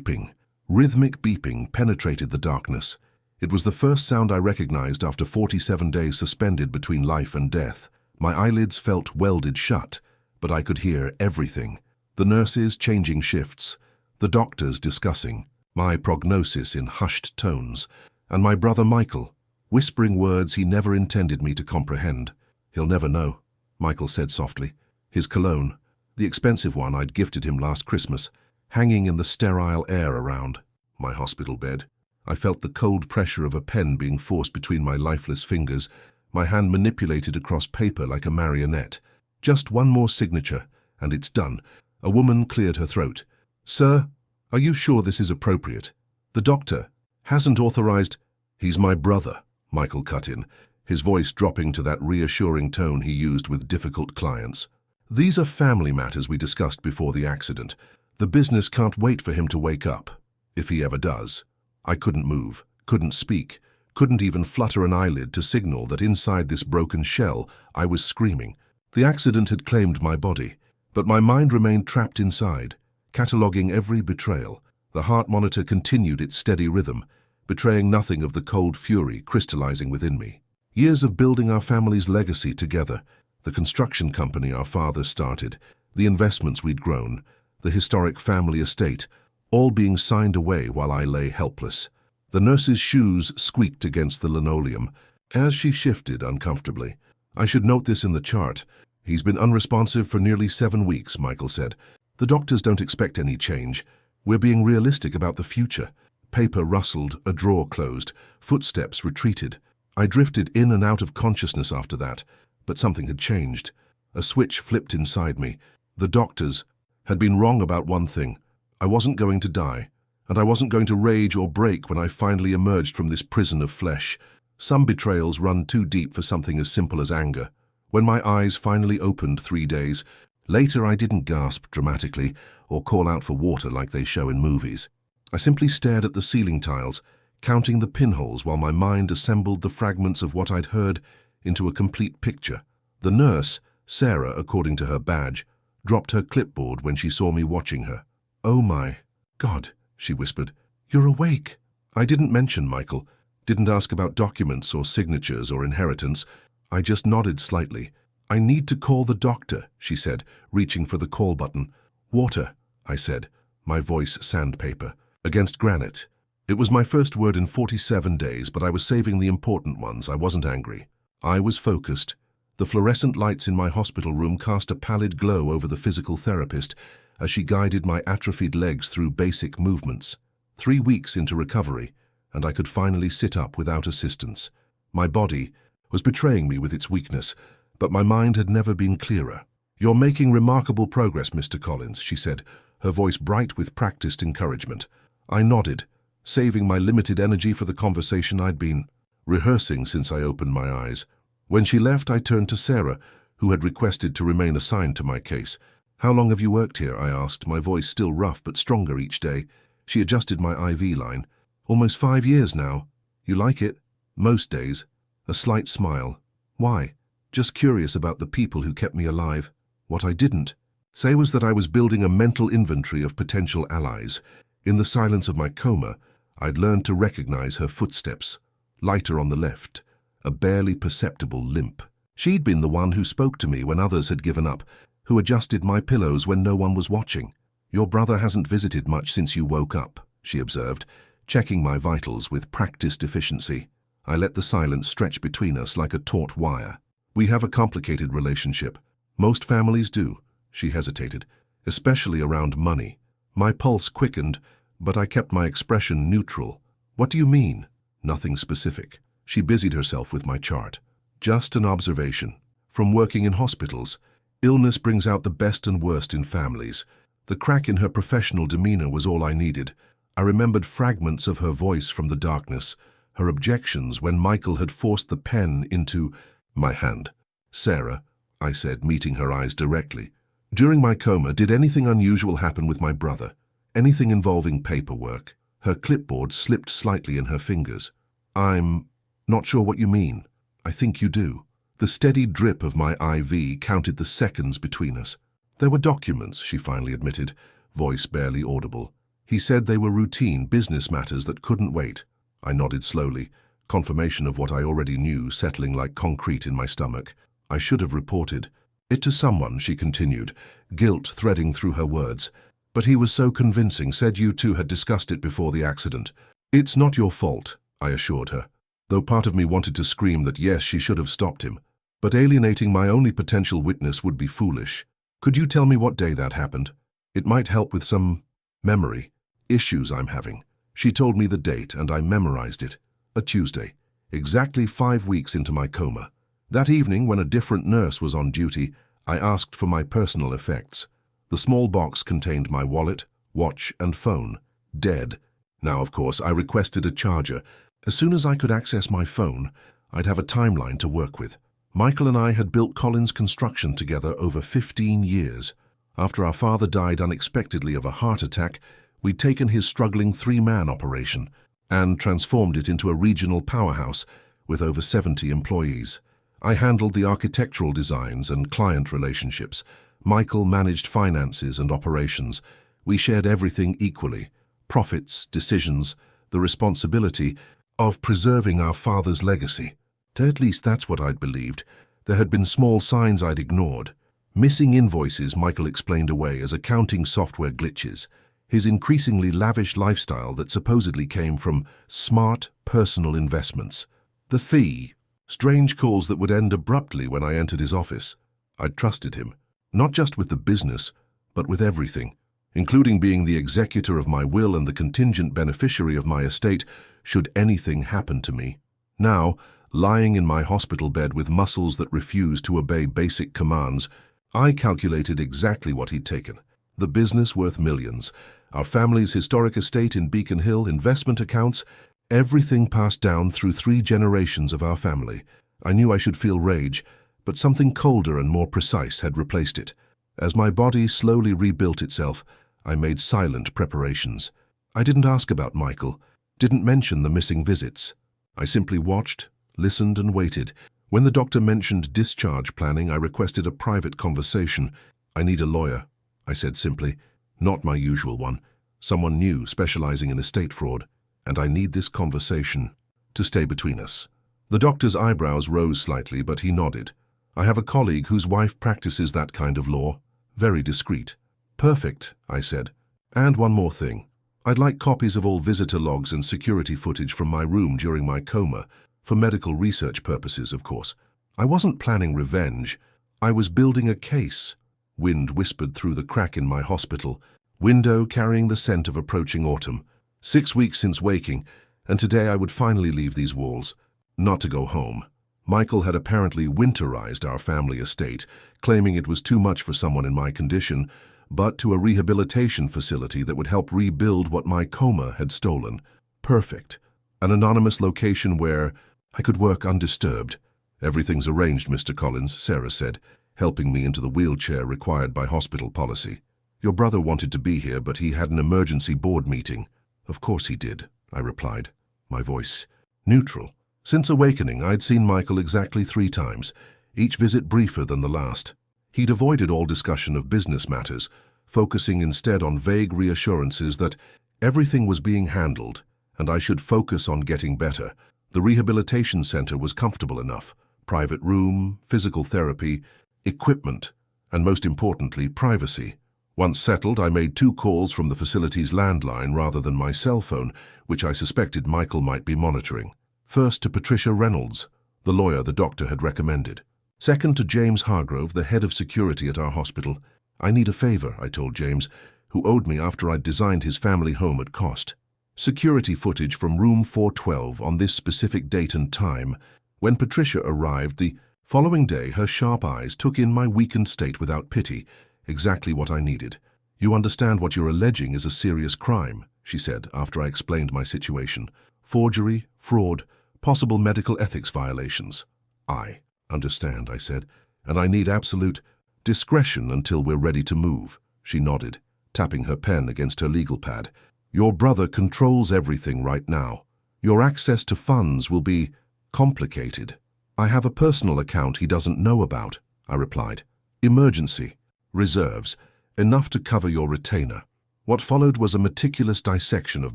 beeping, rhythmic beeping penetrated the darkness. It was the first sound I recognized after 47 days suspended between life and death. My eyelids felt welded shut, but I could hear everything. The nurses changing shifts, the doctors discussing, my prognosis in hushed tones, and my brother Michael, whispering words he never intended me to comprehend. "He'll never know," Michael said softly. His cologne, the expensive one I'd gifted him last Christmas, hanging in the sterile air around my hospital bed. I felt the cold pressure of a pen being forced between my lifeless fingers, my hand manipulated across paper like a marionette. Just one more signature, and it's done. A woman cleared her throat. "Sir, are you sure this is appropriate? The doctor hasn't authorized—" "He's my brother," Michael cut in, his voice dropping to that reassuring tone he used with difficult clients. "These are family matters we discussed before the accident. The business can't wait for him to wake up, if he ever does." I couldn't move, couldn't speak, couldn't even flutter an eyelid to signal that inside this broken shell I was screaming. The accident had claimed my body, but my mind remained trapped inside, cataloguing every betrayal. The heart monitor continued its steady rhythm, betraying nothing of the cold fury crystallizing within me. Years of building our family's legacy together, the construction company our father started, the investments we'd grown, the historic family estate, all being signed away while I lay helpless. The nurse's shoes squeaked against the linoleum as she shifted uncomfortably. "I should note this in the chart. He's been unresponsive for nearly 7 weeks," Michael said. "The doctors don't expect any change. We're being realistic about the future." Paper rustled, a drawer closed, footsteps retreated. I drifted in and out of consciousness after that, but something had changed. A switch flipped inside me. The doctors had been wrong about one thing. I wasn't going to die, and I wasn't going to rage or break when I finally emerged from this prison of flesh. Some betrayals run too deep for something as simple as anger. When my eyes finally opened 3 days later, I didn't gasp dramatically or call out for water like they show in movies. I simply stared at the ceiling tiles, counting the pinholes while my mind assembled the fragments of what I'd heard into a complete picture. The nurse, Sarah according to her badge, dropped her clipboard when she saw me watching her. "Oh my God," she whispered. "You're awake." I didn't mention Michael, didn't ask about documents or signatures or inheritance. I just nodded slightly. "I need to call the doctor," she said, reaching for the call button. "Water," I said, my voice sandpaper, against granite. It was my first word in 47 days, but I was saving the important ones. I wasn't angry. I was focused. The fluorescent lights in my hospital room cast a pallid glow over the physical therapist as she guided my atrophied legs through basic movements. 3 weeks into recovery, and I could finally sit up without assistance. My body was betraying me with its weakness, but my mind had never been clearer. "You're making remarkable progress, Mr. Collins," she said, her voice bright with practiced encouragement. I nodded, saving my limited energy for the conversation I'd been rehearsing since I opened my eyes. When she left, I turned to Sarah, who had requested to remain assigned to my case. "How long have you worked here?" I asked, my voice still rough but stronger each day. She adjusted my IV line. "Almost 5 years now. You like it?" "Most days." A slight smile. "Why?" "Just curious about the people who kept me alive." What I didn't say was that I was building a mental inventory of potential allies. In the silence of my coma, I'd learned to recognize her footsteps, lighter on the left, a barely perceptible limp. She'd been the one who spoke to me when others had given up, who adjusted my pillows when no one was watching. "Your brother hasn't visited much since you woke up," she observed, checking my vitals with practiced efficiency. I let the silence stretch between us like a taut wire. "We have a complicated relationship. Most families do," she hesitated, "especially around money." My pulse quickened, but I kept my expression neutral. "What do you mean?" "Nothing specific." She busied herself with my chart. "Just an observation. From working in hospitals, illness brings out the best and worst in families." The crack in her professional demeanor was all I needed. I remembered fragments of her voice from the darkness, her objections when Michael had forced the pen into my hand. "Sarah," I said, meeting her eyes directly, "during my coma, did anything unusual happen with my brother? Anything involving paperwork?" Her clipboard slipped slightly in her fingers. "I'm not sure what you mean." "I think you do." The steady drip of my IV counted the seconds between us. "There were documents," she finally admitted, voice barely audible. He said they were routine business matters that couldn't wait. I nodded slowly, confirmation of what I already knew settling like concrete in my stomach. I should have reported it to someone, she continued, guilt threading through her words. But he was so convincing, said you two had discussed it before the accident. It's not your fault, I assured her, though part of me wanted to scream that yes, she should have stopped him. But alienating my only potential witness would be foolish. Could you tell me what day that happened? It might help with some memory issues I'm having. She told me the date and I memorized it. A Tuesday, exactly 5 weeks into my coma. That evening, when a different nurse was on duty, I asked for my personal effects. The small box contained my wallet, watch, and phone. Dead. Now, of course, I requested a charger. As soon as I could access my phone, I'd have a timeline to work with. Michael and I had built Collins Construction together over 15 years. After our father died unexpectedly of a heart attack, we'd taken his struggling 3-man operation and transformed it into a regional powerhouse with over 70 employees. I handled the architectural designs and client relationships. Michael managed finances and operations. We shared everything equally: profits, decisions, the responsibility of preserving our father's legacy. At least that's what I'd believed. There had been small signs I'd ignored. Missing invoices Michael explained away as accounting software glitches. His increasingly lavish lifestyle that supposedly came from smart personal investments. The fee. Strange calls that would end abruptly when I entered his office. I'd trusted him, not just with the business, but with everything, including being the executor of my will and the contingent beneficiary of my estate should anything happen to me. Now, lying in my hospital bed with muscles that refused to obey basic commands, I calculated exactly what he'd taken. The business worth millions, our family's historic estate in Beacon Hill, investment accounts, everything passed down through 3 generations of our family. I knew I should feel rage, but something colder and more precise had replaced it. As my body slowly rebuilt itself, I made silent preparations. I didn't ask about Michael, didn't mention the missing visits. I simply watched, listened, and waited. When the doctor mentioned discharge planning, I requested a private conversation. I need a lawyer, I said simply. Not my usual one. Someone new, specializing in estate fraud. And I need this conversation to stay between us. The doctor's eyebrows rose slightly, but he nodded. I have a colleague whose wife practices that kind of law. Very discreet. Perfect, I said. And one more thing. I'd like copies of all visitor logs and security footage from my room during my coma, for medical research purposes, of course. I wasn't planning revenge. I was building a case. Wind whispered through the crack in my hospital, window carrying the scent of approaching autumn. 6 weeks since waking, and today I would finally leave these walls. Not to go home. Michael had apparently winterized our family estate, claiming it was too much for someone in my condition, but to a rehabilitation facility that would help rebuild what my coma had stolen. Perfect. An anonymous location where I could work undisturbed. Everything's arranged, Mr. Collins, Sarah said, helping me into the wheelchair required by hospital policy. Your brother wanted to be here, but he had an emergency board meeting. Of course he did, I replied, my voice neutral. Since awakening, I'd seen Michael exactly 3 times, each visit briefer than the last. He'd avoided all discussion of business matters, focusing instead on vague reassurances that everything was being handled and I should focus on getting better. The rehabilitation center was comfortable enough. Private room, physical therapy, equipment, and most importantly, privacy. Once settled, I made 2 calls from the facility's landline rather than my cell phone, which I suspected Michael might be monitoring. First to Patricia Reynolds, the lawyer the doctor had recommended. Second to James Hargrove, the head of security at our hospital. I need a favor, I told James, who owed me after I'd designed his family home at cost. Security footage from room 412 on this specific date and time. When Patricia arrived the following day, her sharp eyes took in my weakened state without pity. Exactly what I needed. You understand what you're alleging is a serious crime, she said after I explained my situation. Forgery, fraud, possible medical ethics violations. I understand, I said, and I need absolute discretion until we're ready to move. She nodded, tapping her pen against her legal pad. Your brother controls everything right now. Your access to funds will be complicated. I have a personal account he doesn't know about, I replied. Emergency. Reserves. Enough to cover your retainer. What followed was a meticulous dissection of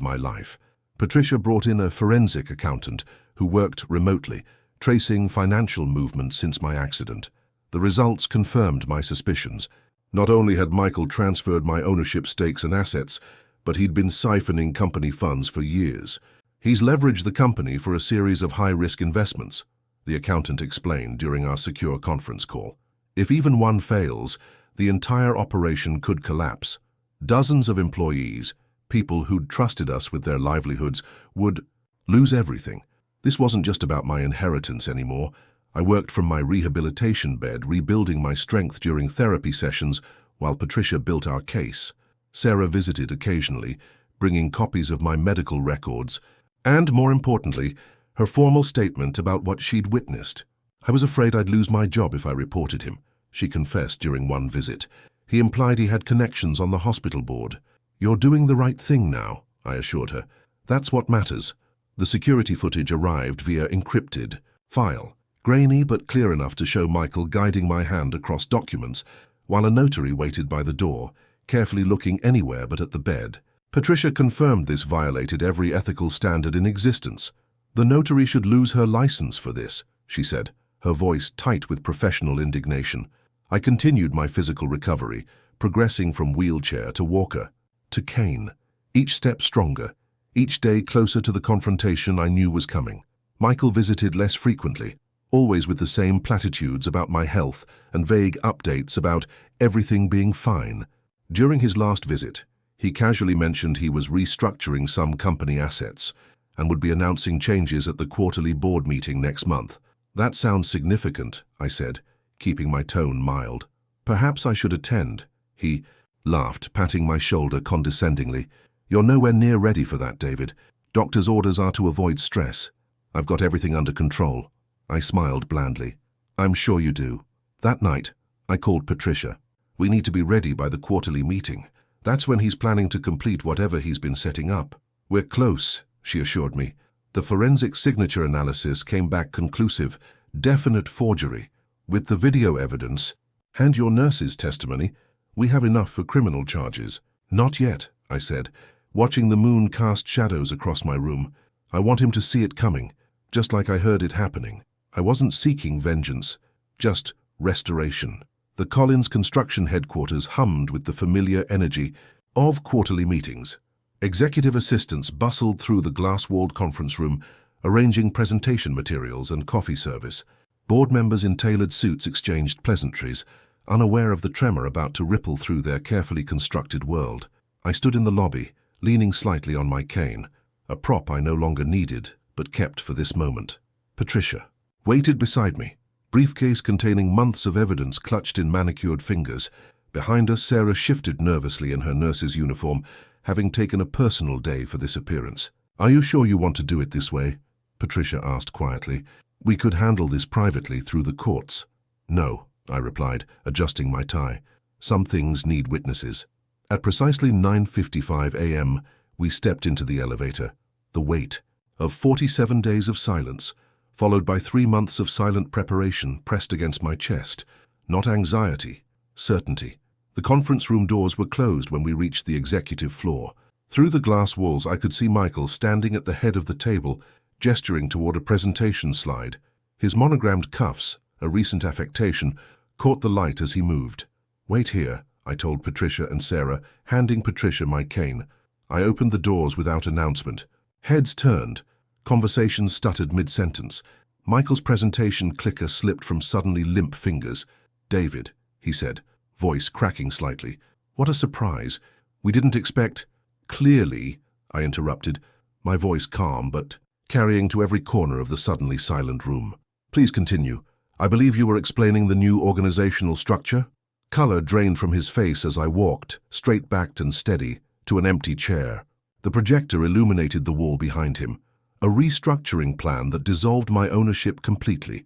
my life. Patricia brought in a forensic accountant who worked remotely, tracing financial movements since my accident. The results confirmed my suspicions. Not only had Michael transferred my ownership stakes and assets, but he'd been siphoning company funds for years. He's leveraged the company for a series of high-risk investments, the accountant explained during our secure conference call. If even one fails, the entire operation could collapse. Dozens of employees, people who'd trusted us with their livelihoods, would lose everything. This wasn't just about my inheritance anymore. I worked from my rehabilitation bed, rebuilding my strength during therapy sessions while Patricia built our case. Sarah visited occasionally, bringing copies of my medical records, and, more importantly, her formal statement about what she'd witnessed. I was afraid I'd lose my job if I reported him, she confessed during one visit. He implied he had connections on the hospital board. "You're doing the right thing now," I assured her. "That's what matters." The security footage arrived via encrypted file, grainy but clear enough to show Michael guiding my hand across documents, while a notary waited by the door, carefully looking anywhere but at the bed. Patricia confirmed this violated every ethical standard in existence. "The notary should lose her license for this," she said, her voice tight with professional indignation. I continued my physical recovery, progressing from wheelchair to walker, to cane, each step stronger, each day closer to the confrontation I knew was coming. Michael visited less frequently, always with the same platitudes about my health and vague updates about everything being fine. During his last visit, he casually mentioned he was restructuring some company assets and would be announcing changes at the quarterly board meeting next month. "That sounds significant," I said, keeping my tone mild. "Perhaps I should attend." He laughed, patting my shoulder condescendingly. "You're nowhere near ready for that, David. Doctor's orders are to avoid stress. I've got everything under control." I smiled blandly. "I'm sure you do." That night, I called Patricia. "We need to be ready by the quarterly meeting. That's when he's planning to complete whatever he's been setting up." "We're close," she assured me. "The forensic signature analysis came back conclusive, definite forgery. With the video evidence and your nurse's testimony, we have enough for criminal charges." "Not yet," I said, watching the moon cast shadows across my room. "I want him to see it coming, just like I heard it happening." I wasn't seeking vengeance, just restoration. The Collins construction headquarters hummed with the familiar energy of quarterly meetings. Executive assistants bustled through the glass-walled conference room, arranging presentation materials and coffee service. Board members in tailored suits exchanged pleasantries, unaware of the tremor about to ripple through their carefully constructed world. I stood in the lobby, leaning slightly on my cane, a prop I no longer needed, but kept for this moment. Patricia waited beside me, briefcase containing months of evidence clutched in manicured fingers. Behind us, Sarah shifted nervously in her nurse's uniform, having taken a personal day for this appearance. "Are you sure you want to do it this way?" Patricia asked quietly. "We could handle this privately through the courts." "No," I replied, adjusting my tie. "Some things need witnesses." At precisely 9:55 a.m., we stepped into the elevator. The weight of 47 days of silence, followed by 3 months of silent preparation, pressed against my chest. Not anxiety, certainty. The conference room doors were closed when we reached the executive floor. Through the glass walls, I could see Michael standing at the head of the table, gesturing toward a presentation slide. His monogrammed cuffs, a recent affectation, caught the light as he moved. "Wait here," I told Patricia and Sarah, handing Patricia my cane. I opened the doors without announcement. Heads turned. Conversations stuttered mid-sentence. Michael's presentation clicker slipped from suddenly limp fingers. "David," he said, voice cracking slightly. "What a surprise. We didn't expect—" "Clearly," I interrupted, my voice calm but carrying to every corner of the suddenly silent room. "Please continue. I believe you were explaining the new organizational structure?" Color drained from his face as I walked, straight-backed and steady, to an empty chair. The projector illuminated the wall behind him. A restructuring plan that dissolved my ownership completely.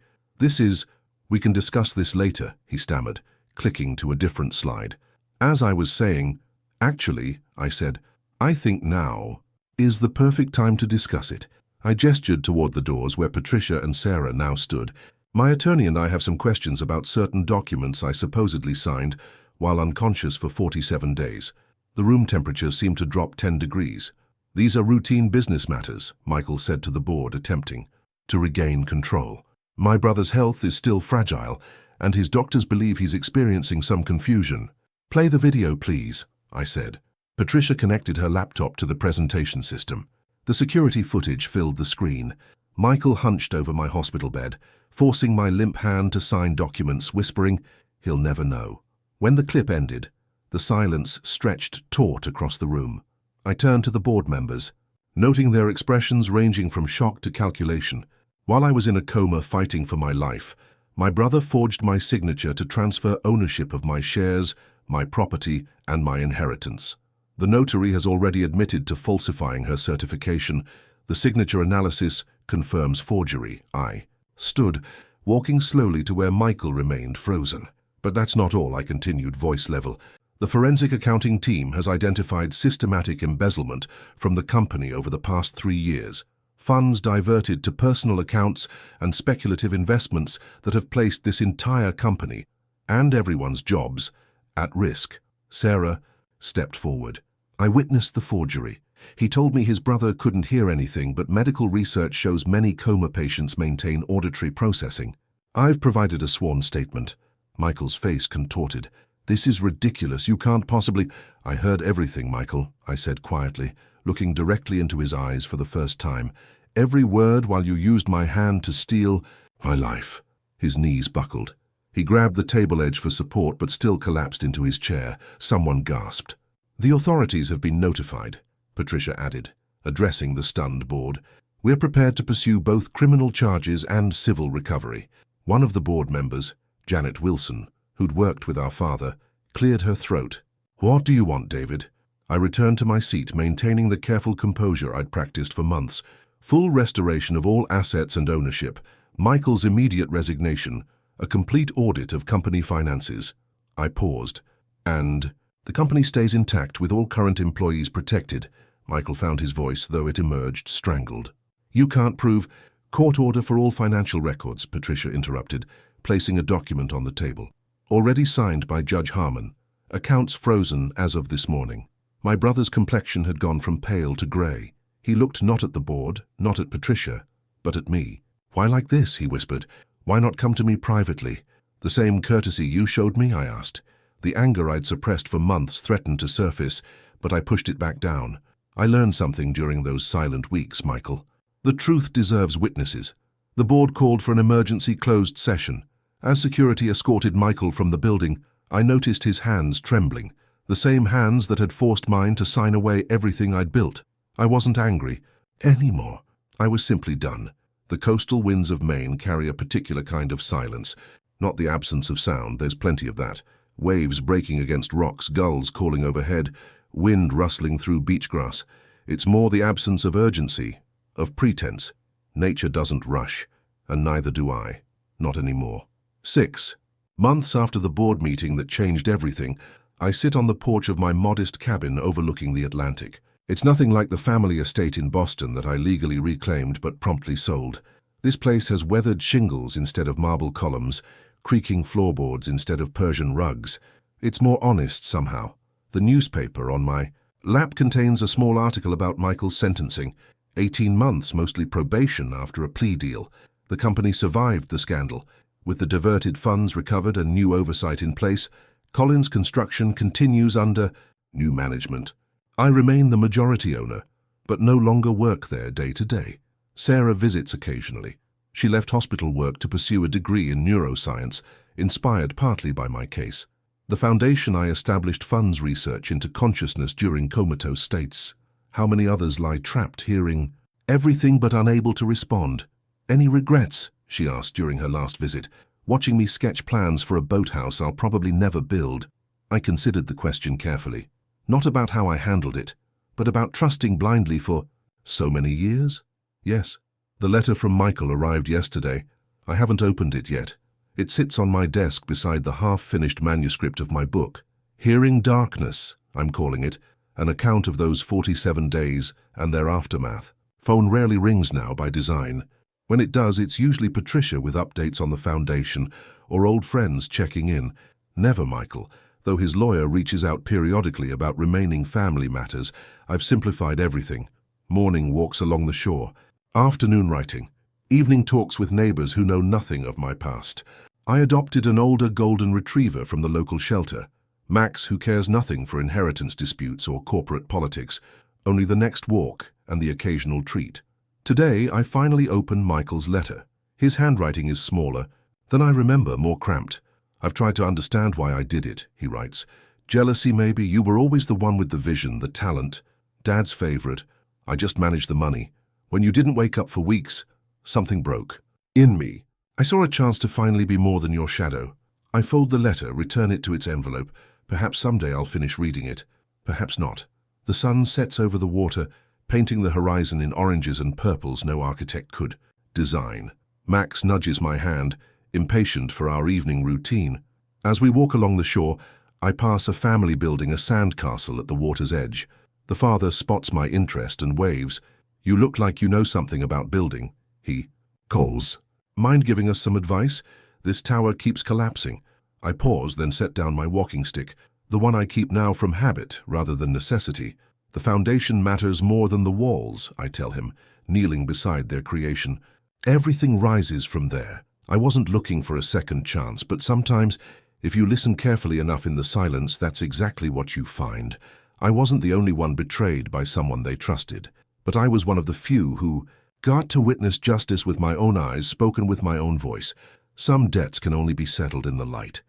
"We can discuss this later," he stammered, clicking to a different slide. As I was saying, "Actually," I said, "I think now is the perfect time to discuss it." I gestured toward the doors where Patricia and Sarah now stood. "My attorney and I have some questions about certain documents I supposedly signed while unconscious for 47 days. The room temperature seemed to drop 10 degrees. "These are routine business matters," Michael said to the board, attempting to regain control. "My brother's health is still fragile, and his doctors believe he's experiencing some confusion." "Play the video, please," I said. Patricia connected her laptop to the presentation system. The security footage filled the screen. Michael hunched over my hospital bed, forcing my limp hand to sign documents, whispering, "He'll never know." When the clip ended, the silence stretched taut across the room. I turned to the board members, noting their expressions ranging from shock to calculation. While I was in a coma fighting for my life, my brother forged my signature to transfer ownership of my shares, my property, and my inheritance. The notary has already admitted to falsifying her certification. The signature analysis confirms forgery. I stood, walking slowly to where Michael remained frozen. "But that's not all," I continued, voice level. "The forensic accounting team has identified systematic embezzlement from the company over the past 3 years. Funds diverted to personal accounts and speculative investments that have placed this entire company and everyone's jobs at risk." Sarah stepped forward. "I witnessed the forgery. He told me his brother couldn't hear anything, but medical research shows many coma patients maintain auditory processing. I've provided a sworn statement." Michael's face contorted. "This is ridiculous. You can't possibly—" "I heard everything, Michael," I said quietly, looking directly into his eyes for the first time. "Every word, while you used my hand to steal my life." His knees buckled. He grabbed the table edge for support but still collapsed into his chair. Someone gasped. "The authorities have been notified," Patricia added, addressing the stunned board. "We're prepared to pursue both criminal charges and civil recovery." One of the board members, Janet Wilson, who'd worked with our father, cleared her throat. "What do you want, David?" I returned to my seat, maintaining the careful composure I'd practiced for months. Full restoration of all assets and ownership, Michael's immediate resignation, a complete audit of company finances. I paused. "And the company stays intact with all current employees protected." Michael found his voice, though it emerged strangled. "You can't prove—" "Court order for all financial records," Patricia interrupted, placing a document on the table. "Already signed by Judge Harmon. Accounts frozen as of this morning." My brother's complexion had gone from pale to grey. He looked not at the board, not at Patricia, but at me. "Why like this?" he whispered. "Why not come to me privately?" "The same courtesy you showed me?" I asked. The anger I'd suppressed for months threatened to surface, but I pushed it back down. "I learned something during those silent weeks, Michael. The truth deserves witnesses." The board called for an emergency closed session. As security escorted Michael from the building, I noticed his hands trembling, the same hands that had forced mine to sign away everything I'd built. I wasn't angry anymore. I was simply done. The coastal winds of Maine carry a particular kind of silence. Not the absence of sound, there's plenty of that. Waves breaking against rocks, gulls calling overhead, wind rustling through beach grass. It's more the absence of urgency, of pretense. Nature doesn't rush, and neither do I. Not anymore. 6. Months after the board meeting that changed everything, I sit on the porch of my modest cabin overlooking the Atlantic. It's nothing like the family estate in Boston that I legally reclaimed but promptly sold. This place has weathered shingles instead of marble columns, creaking floorboards instead of Persian rugs. It's more honest somehow. The newspaper on my lap contains a small article about Michael's sentencing. 18 months, mostly probation after a plea deal. The company survived the scandal. With the diverted funds recovered and new oversight in place, Collins Construction continues under new management. I remain the majority owner, but no longer work there day to day. Sarah visits occasionally. She left hospital work to pursue a degree in neuroscience, inspired partly by my case. The foundation I established funds research into consciousness during comatose states. How many others lie trapped hearing everything but unable to respond? "Any regrets?" she asked during her last visit, watching me sketch plans for a boathouse I'll probably never build. I considered the question carefully. Not about how I handled it, but about trusting blindly for so many years? Yes. The letter from Michael arrived yesterday. I haven't opened it yet. It sits on my desk beside the half-finished manuscript of my book. Hearing Darkness, I'm calling it, an account of those 47 days and their aftermath. Phone rarely rings now by design. When it does, it's usually Patricia with updates on the foundation or old friends checking in. Never Michael, Though his lawyer reaches out periodically about remaining family matters, I've simplified everything. Morning walks along the shore, afternoon writing, evening talks with neighbors who know nothing of my past. I adopted an older golden retriever from the local shelter, Max, who cares nothing for inheritance disputes or corporate politics, only the next walk and the occasional treat. Today, I finally open Michael's letter. His handwriting is smaller, than I remember, more cramped. I've tried to understand why I did it, he writes. Jealousy, maybe. You were always the one with the vision, the talent. Dad's favorite. I just managed the money. When you didn't wake up for weeks, something broke. In me. I saw a chance to finally be more than your shadow. I fold the letter, return it to its envelope. Perhaps someday I'll finish reading it. Perhaps not. The sun sets over the water, painting the horizon in oranges and purples no architect could design. Max nudges my hand, impatient for our evening routine. As we walk along the shore, I pass a family building a sandcastle at the water's edge. The father spots my interest and waves. You look like you know something about building, he calls. Mind giving us some advice? This tower keeps collapsing. I pause, then set down my walking stick, the one I keep now from habit rather than necessity. The foundation matters more than the walls, I tell him, kneeling beside their creation. Everything rises from there. I wasn't looking for a second chance, but sometimes, if you listen carefully enough in the silence, that's exactly what you find. I wasn't the only one betrayed by someone they trusted, but I was one of the few who got to witness justice with my own eyes, spoken with my own voice. Some debts can only be settled in the light.